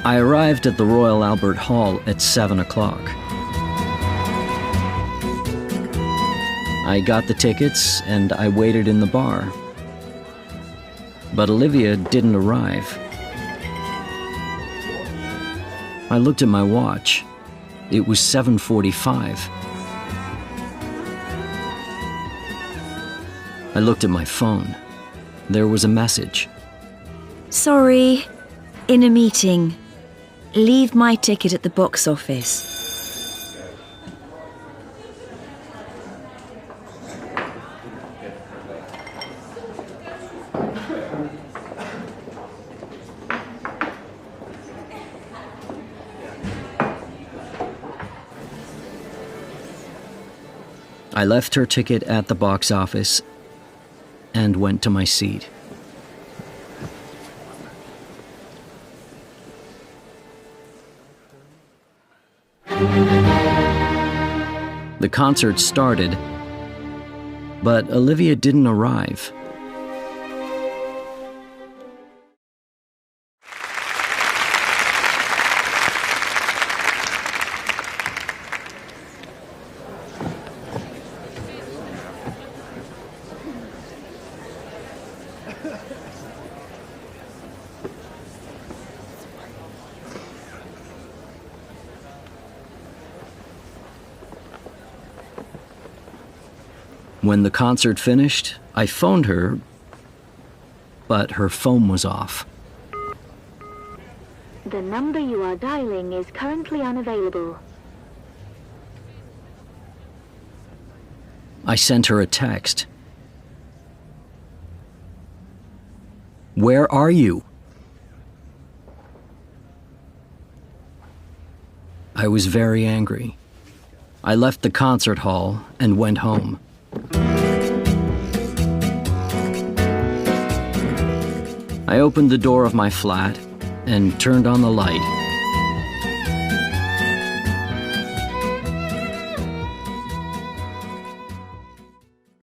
I arrived at the Royal Albert Hall at 7 o'clock. I got the tickets and I waited in the bar. But Olivia didn't arrive. I looked at my watch. It was 7:45. I looked at my phone. There was a message. Sorry, in a meeting. Leave my ticket at the box office. I left her ticket at the box office and went to my seat. The concert started, but Olivia didn't arrive. When the concert finished, I phoned her, but her phone was off. The number you are dialing is currently unavailable. I sent her a text. Where are you? I was very angry. I left the concert hall and went home. I opened the door of my flat and turned on the light.